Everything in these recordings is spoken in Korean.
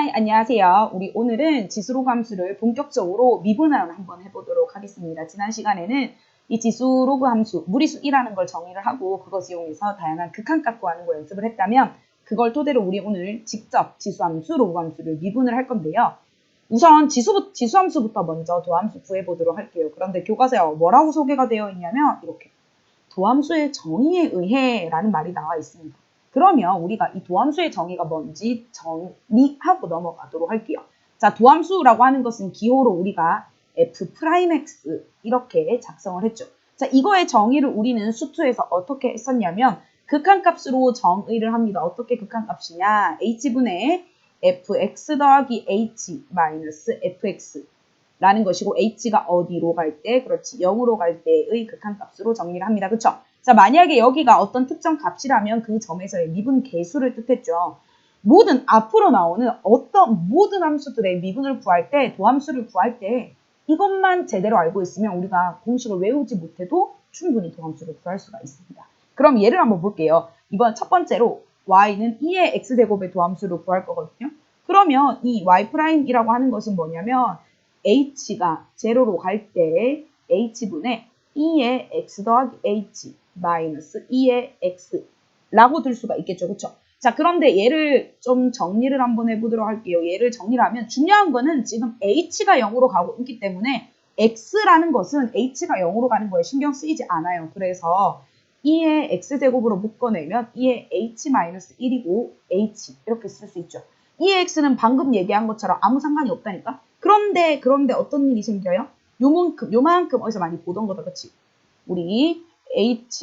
하이, 안녕하세요. 우리 오늘은 지수로 함수를 본격적으로 미분을 한번 해보도록 하겠습니다. 지난 시간에는 이 지수로그 함수, 무리수 1라는 걸 정의를 하고 그것을 이용해서 다양한 극한값 구하는 걸 연습을 했다면 그걸 토대로 우리 오늘 직접 지수함수, 로그 함수를 미분을 할 건데요. 우선 지수함수부터 먼저 도함수 구해보도록 할게요. 그런데 교과서에 뭐라고 소개가 되어 있냐면 이렇게 도함수의 정의에 의해 라는 말이 나와 있습니다. 그러면 우리가 이 도함수의 정의가 뭔지 정리하고 넘어가도록 할게요. 자, 도함수라고 하는 것은 기호로 우리가 f'x 이렇게 작성을 했죠. 자, 이거의 정의를 우리는 수투에서 어떻게 했었냐면 극한값으로 정의를 합니다. 어떻게 극한값이냐? h분의 fx 더하기 h 마이너스 fx 라는 것이고 h가 어디로 갈 때, 그렇지, 0으로 갈 때의 극한값으로 정리를 합니다. 그쵸? 자, 만약에 여기가 어떤 특정 값이라면 그 점에서의 미분 계수를 뜻했죠. 모든 앞으로 나오는 어떤 모든 함수들의 미분을 구할 때, 도함수를 구할 때 이것만 제대로 알고 있으면 우리가 공식을 외우지 못해도 충분히 도함수를 구할 수가 있습니다. 그럼 예를 한번 볼게요. 이번 첫 번째로 y는 2의 x제곱의 도함수를 구할 거거든요. 그러면 이 y'이라고 하는 것은 뭐냐면 h가 제로로 갈 때 h분의 2의 x 더하기 h 마이너스 2의 x라고 들 수가 있겠죠. 그쵸? 자, 그런데 얘를 좀 정리를 한번 해보도록 할게요. 얘를 정리를 하면 중요한 거는 지금 h가 0으로 가고 있기 때문에 x라는 것은 h가 0으로 가는 거에 신경 쓰이지 않아요. 그래서 2의 x제곱으로 묶어내면 2의 h-1이고 h 이렇게 쓸 수 있죠. 2의 x는 방금 얘기한 것처럼 아무 상관이 없다니까. 그런데 어떤 일이 생겨요? 요만큼 어디서 많이 보던 거다, 그치? 우리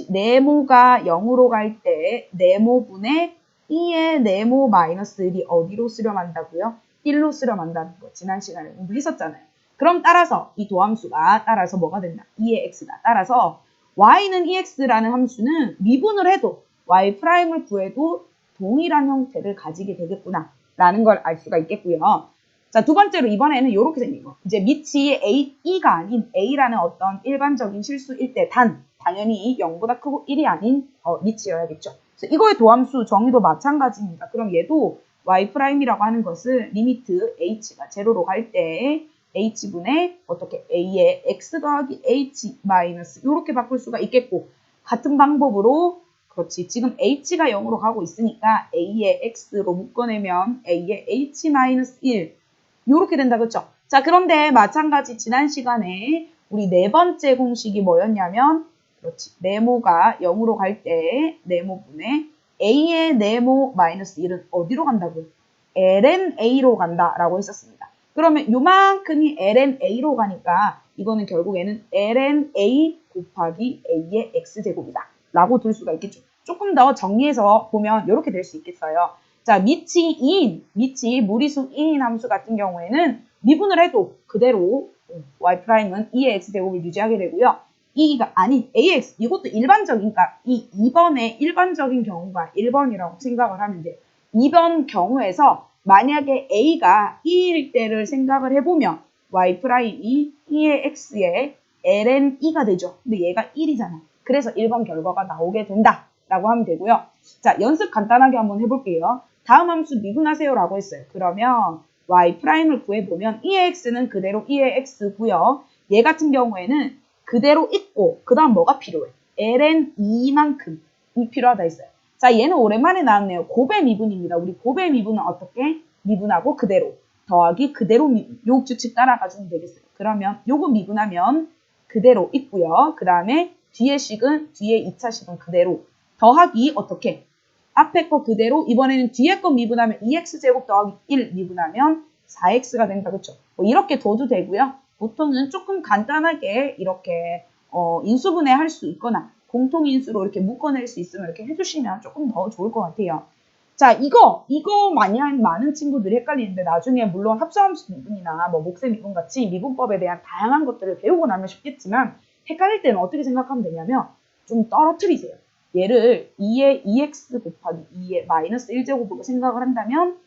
네모가 0으로 갈 때 네모분의 2의 네모 마이너스 1이 어디로 수렴한다고요? 1로 수렴한다는 거 지난 시간에 공부했었잖아요. 그럼 따라서 이 도함수가 따라서 뭐가 된다? 2의 x다. 따라서 y는 2x라는 함수는 미분을 해도 y'을 구해도 동일한 형태를 가지게 되겠구나 라는 걸 알 수가 있겠고요. 자, 두 번째로 이번에는 이렇게 생긴 거. 이제 밑이 E가 아닌 A라는 어떤 일반적인 실수일 때 당연히 0보다 크고 1이 아닌 밑이어야겠죠. 그래서 이거의 도함수 정의도 마찬가지입니다. 그럼 얘도 y'이라고 하는 것을 리미트 h가 제로로 갈 때 h분의 어떻게 a의 x 더하기 h 마이너스 이렇게 바꿀 수가 있겠고 같은 방법으로 그렇지. 지금 h가 0으로 가고 있으니까 a의 x로 묶어내면 a의 h-1 이렇게 된다. 그렇죠? 자, 그런데 마찬가지 지난 시간에 우리 네 번째 공식이 뭐였냐면 그렇지. 네모가 0으로 갈 때 네모분의 a의 네모 마이너스 1은 어디로 간다고요? lna로 간다라고 했었습니다. 그러면 요만큼이 lna로 가니까 이거는 결국에는 lna 곱하기 a의 x제곱이다 라고 들 수가 있겠죠. 조금 더 정리해서 보면 이렇게 될 수 있겠어요. 자, 밑이 무리수 2인 함수 같은 경우에는 미분을 해도 그대로 y'은 2의 x제곱을 유지하게 되고요. 2가 아닌 ax, 이것도 일반적인, 그러니까 이 2번의 일반적인 경우가 1번이라고 생각을 하면 돼요. 2번 경우에서 만약에 a가 2일 때를 생각을 해보면 y'이 2의 x에 ln 2가 되죠. 근데 얘가 1이잖아요. 그래서 1번 결과가 나오게 된다 라고 하면 되고요. 자, 연습 간단하게 한번 해볼게요. 다음 함수 미분하세요 라고 했어요. 그러면 y'을 구해보면 2의 x는 그대로 2의 x고요. 얘 같은 경우에는 그대로 있고 그 다음 뭐가 필요해? ln 2만큼이 필요하다 했어요. 자, 얘는 오랜만에 나왔네요. 곱의 미분입니다. 우리 곱의 미분은 어떻게? 미분하고 그대로 더하기 그대로 미분. 요 규칙 따라가주면 되겠어요. 그러면 요거 미분하면 그대로 있고요. 그 다음에 뒤에 2차식은 그대로 더하기 어떻게? 앞에 거 그대로 이번에는 뒤에 거 미분하면 2x제곱 더하기 1 미분하면 4x가 된다. 그쵸? 뭐 이렇게 둬도 되고요. 보통은 조금 간단하게 이렇게 인수분해 할 수 있거나 공통인수로 이렇게 묶어낼 수 있으면 이렇게 해주시면 조금 더 좋을 것 같아요. 자, 이거 많은 친구들이 헷갈리는데 나중에 물론 합성함수 미분이나 뭐 몫의 미분 같이 미분법에 대한 다양한 것들을 배우고 나면 쉽겠지만 헷갈릴 때는 어떻게 생각하면 되냐면 좀 떨어뜨리세요. 얘를 2의 2x 곱하기 2의 마이너스 1제곱으로 생각을 한다면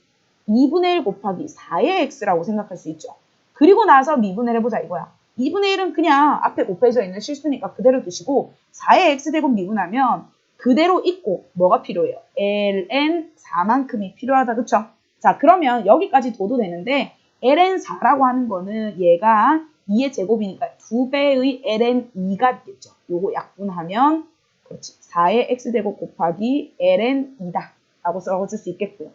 2분의 1 곱하기 4의 x라고 생각할 수 있죠. 그리고 나서 미분을 해보자 이거야. 2분의 1은 그냥 앞에 곱해져 있는 실수니까 그대로 두시고 4의 x제곱 미분하면 그대로 있고 뭐가 필요해요? ln 4만큼이 필요하다. 그쵸? 자, 그러면 여기까지 둬도 되는데 ln4라고 하는 거는 얘가 2의 제곱이니까 2배의 ln2가 되겠죠. 요거 약분하면 그렇지. 4의 x제곱 곱하기 ln2다 라고 써줄 수 있겠고요.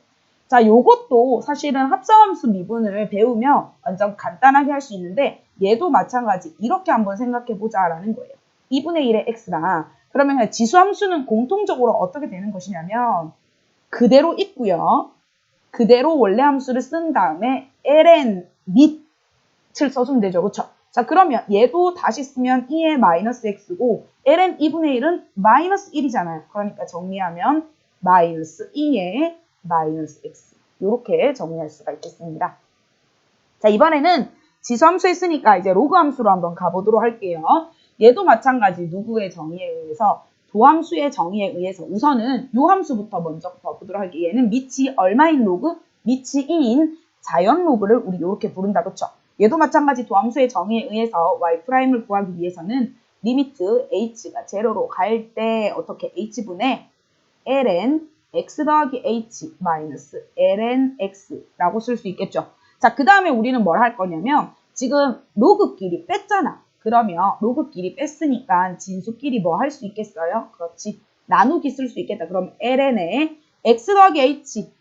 자, 요것도 사실은 합성함수 미분을 배우면 완전 간단하게 할 수 있는데 얘도 마찬가지 이렇게 한번 생각해보자 라는 거예요. 2분의 1의 x라 그러면 지수함수는 공통적으로 어떻게 되는 것이냐면 그대로 있고요. 그대로 원래 함수를 쓴 다음에 ln 밑을 써주면 되죠. 그렇죠? 자, 그러면 얘도 다시 쓰면 2의 마이너스 x고 ln 2분의 1은 마이너스 1이잖아요. 그러니까 정리하면 마이너스 2의 마이너스 x 이렇게 정리할 수가 있겠습니다. 자, 이번에는 지수함수 했으니까 이제 로그 함수로 한번 가보도록 할게요. 얘도 마찬가지 누구의 정의에 의해서 도함수의 정의에 의해서 우선은 요 함수부터 먼저 봐보도록 할게요. 얘는 밑이 얼마인 로그? 밑이 2인 자연 로그를 우리 이렇게 부른다. 그렇죠? 얘도 마찬가지 도함수의 정의에 의해서 y'을 구하기 위해서는 리미트 h가 제로로 갈 때 어떻게 h분의 ln x 더하기 h 마이너스 ln x라고 쓸 수 있겠죠. 자, 그 다음에 우리는 뭘 할 거냐면 지금 로그끼리 뺐잖아. 그러면 로그끼리 뺐으니까 진수끼리 뭐 할 수 있겠어요? 그렇지. 나누기 쓸 수 있겠다. 그럼 ln에 x 더하기 h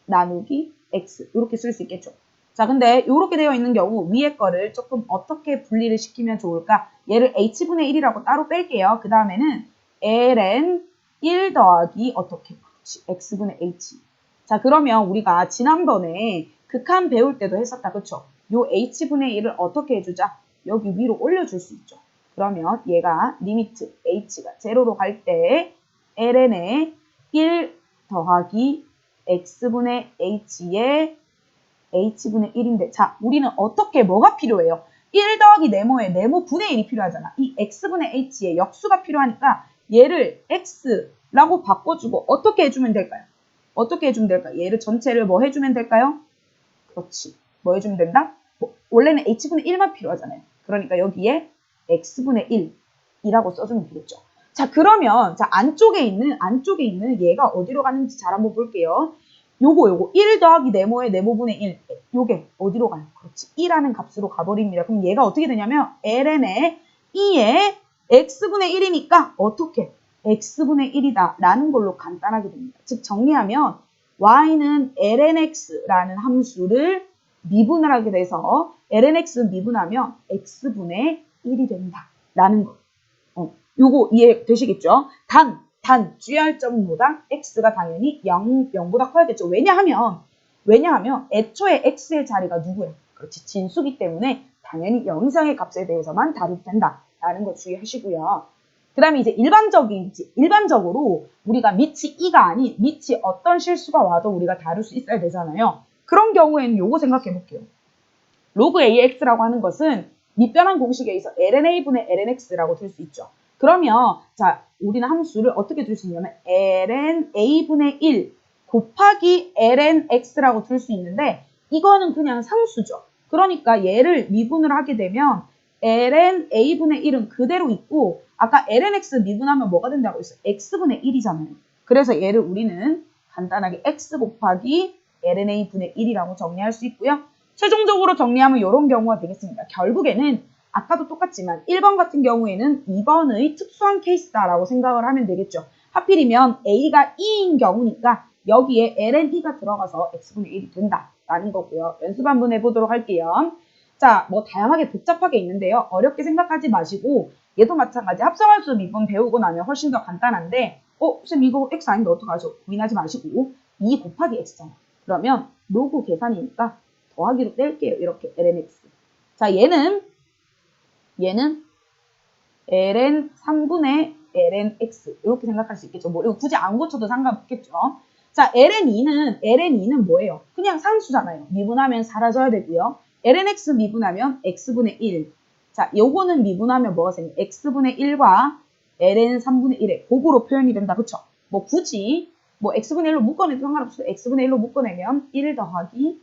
나누기 x 이렇게 쓸 수 있겠죠. 자, 근데 이렇게 되어 있는 경우 위에 거를 조금 어떻게 분리를 시키면 좋을까? 얘를 h분의 1이라고 따로 뺄게요. 그 다음에는 ln 1 더하기 어떻게? 그렇지. x분의 h. 자, 그러면 우리가 지난번에 극한 배울 때도 했었다. 그쵸? 요 h분의 1을 어떻게 해주자? 여기 위로 올려줄 수 있죠. 그러면 얘가 리미트 h가 제로로 갈 때 ln에 1 더하기 x분의 h의 h분의 1인데 자, 우리는 어떻게 뭐가 필요해요? 1 더하기 네모에 네모 분의 1이 필요하잖아. 이 x분의 h의 역수가 필요하니까 얘를 x라고 바꿔주고 어떻게 해주면 될까요? 어떻게 해주면 될까요? 얘를 전체를 뭐 해주면 될까요? 그렇지. 뭐 해주면 된다? 원래는 h분의 1만 필요하잖아요. 그러니까 여기에 x분의 1이라고 써주면 되겠죠. 자, 그러면 자 안쪽에 있는 얘가 어디로 가는지 잘 한번 볼게요. 요거 1 더하기 네모의 네모분의 1 요게 어디로 가요? 그렇지. 2라는 값으로 가버립니다. 그럼 얘가 어떻게 되냐면 ln에 2의 x분의 1이니까 어떻게? x분의 1이다 라는 걸로 간단하게 됩니다. 즉 정리하면 y는 lnx라는 함수를 미분을 하게 돼서 lnx 미분하면 x분의 1이 된다 라는 거. 요거 이해되시겠죠? 단 주의할 점은 뭐다? x가 당연히 0보다 커야겠죠. 왜냐하면 애초에 x의 자리가 누구야? 그렇지. 진수기 때문에 당연히 0 이상의 값에 대해서만 다루게 된다 라는 거 주의하시고요. 그 다음에 이제 일반적으로 우리가 밑이 2가 아닌 밑이 어떤 실수가 와도 우리가 다룰 수 있어야 되잖아요. 그런 경우에는 요거 생각해 볼게요. 로그 AX라고 하는 것은 밑변환 공식에 의해서 lnA분의 lnX라고 들 수 있죠. 그러면 자 우리는 함수를 어떻게 들 수 있냐면 lnA분의 1 곱하기 lnX라고 들 수 있는데 이거는 그냥 상수죠. 그러니까 얘를 미분을 하게 되면 lnA분의 1은 그대로 있고 아까 lnX 미분하면 뭐가 된다고 했어요? x분의 1이잖아요. 그래서 얘를 우리는 간단하게 x 곱하기 lnA분의 1이라고 정리할 수 있고요. 최종적으로 정리하면 이런 경우가 되겠습니다. 결국에는 아까도 똑같지만 1번 같은 경우에는 2번의 특수한 케이스다라고 생각을 하면 되겠죠. 하필이면 A가 2인 경우니까 여기에 ln2가 들어가서 x분의 1이 된다라는 거고요. 연습 한번 해보도록 할게요. 자, 뭐 다양하게 복잡하게 있는데요. 어렵게 생각하지 마시고 얘도 마찬가지 합성함수 미분 배우고 나면 훨씬 더 간단한데 선생님 이거 x 아닌데 어떡하죠? 고민하지 마시고 2 곱하기 x잖아. 그러면 로그 계산이니까 더하기로 뗄게요. 이렇게 lnx. 자, 얘는 ln 3분의 lnx 이렇게 생각할 수 있겠죠. 뭐 이거 굳이 안 고쳐도 상관없겠죠. 자, ln은 뭐예요? 그냥 상수잖아요. 미분하면 사라져야 되고요. lnx 미분하면 x분의 1. 자, 요거는 미분하면 뭐가 생겨요? x분의 1과 ln 3분의 1의 곱으로 표현이 된다. 그쵸? 뭐 굳이 뭐 x분의 1로 묶어내도 상관없어요. x분의 1로 묶어내면 1 더하기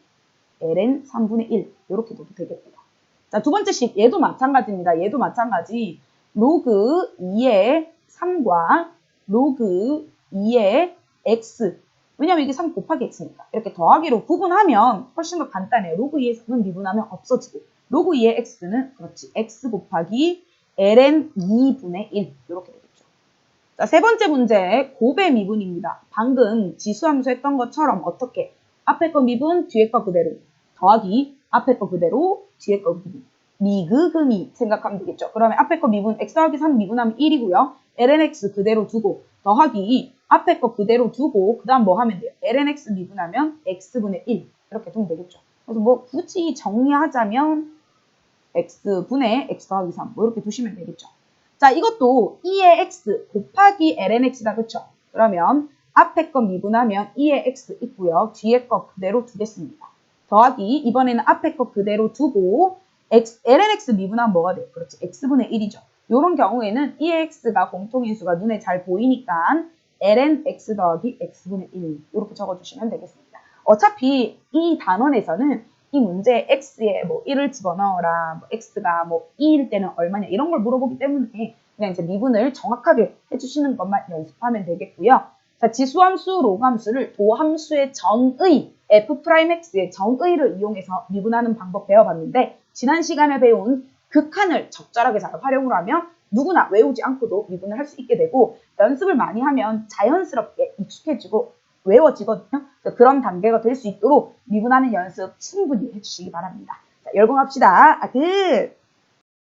ln 3분의 1 이렇게 둬도 되겠고요. 자, 두 번째 식 얘도 마찬가지입니다. 얘도 마찬가지 로그 2의 3과 로그 2의 x 왜냐면 이게 3 곱하기 x니까. 이렇게 더하기로 구분하면 훨씬 더 간단해요. 로그 2의 3은 미분하면 없어지고 로그 2의 x는 그렇지. x 곱하기 ln 2분의 1 이렇게 되겠죠. 자, 세 번째 문제 곱의 미분입니다. 방금 지수함수 했던 것처럼 어떻게 앞에 거 미분 뒤에 거 그대로 더하기 앞에 거 그대로 뒤에 거 미분 미그금이 생각하면 되겠죠. 그러면 앞에 거 미분 x 더하기 3 미분하면 1이고요. ln x 그대로 두고 더하기 앞에 거 그대로 두고 그 다음 뭐 하면 돼요? ln x 미분하면 x분의 1 이렇게 두면 되겠죠. 그래서 뭐 굳이 정리하자면 x분의 x 더하기 3 뭐 이렇게 두시면 되겠죠. 자, 이것도 2의 x 곱하기 ln x다. 그쵸? 그러면 앞에 거 미분하면 2의 x 있고요. 뒤에 거 그대로 두겠습니다. 더하기 이번에는 앞에 거 그대로 두고 ln x 미분하면 뭐가 돼요? 그렇지. x분의 1이죠. 이런 경우에는 2의 x가 공통인수가 눈에 잘 보이니까 ln x 더하기 x분의 1 이렇게 적어주시면 되겠습니다. 어차피 이 단원에서는 이 문제에 x에 뭐 1을 집어넣어라, 뭐 x가 뭐 2일 때는 얼마냐 이런 걸 물어보기 때문에 그냥 이제 미분을 정확하게 해주시는 것만 연습하면 되겠고요. 자, 지수함수, 로그함수를 도함수의 정의, f'x의 정의를 이용해서 미분하는 방법 배워봤는데 지난 시간에 배운 극한을 적절하게 잘 활용을 하면 누구나 외우지 않고도 미분을 할 수 있게 되고 연습을 많이 하면 자연스럽게 익숙해지고 외워지거든요. 그런 단계가 될 수 있도록 미분하는 연습 충분히 해주시기 바랍니다. 자, 열공합시다. 끝!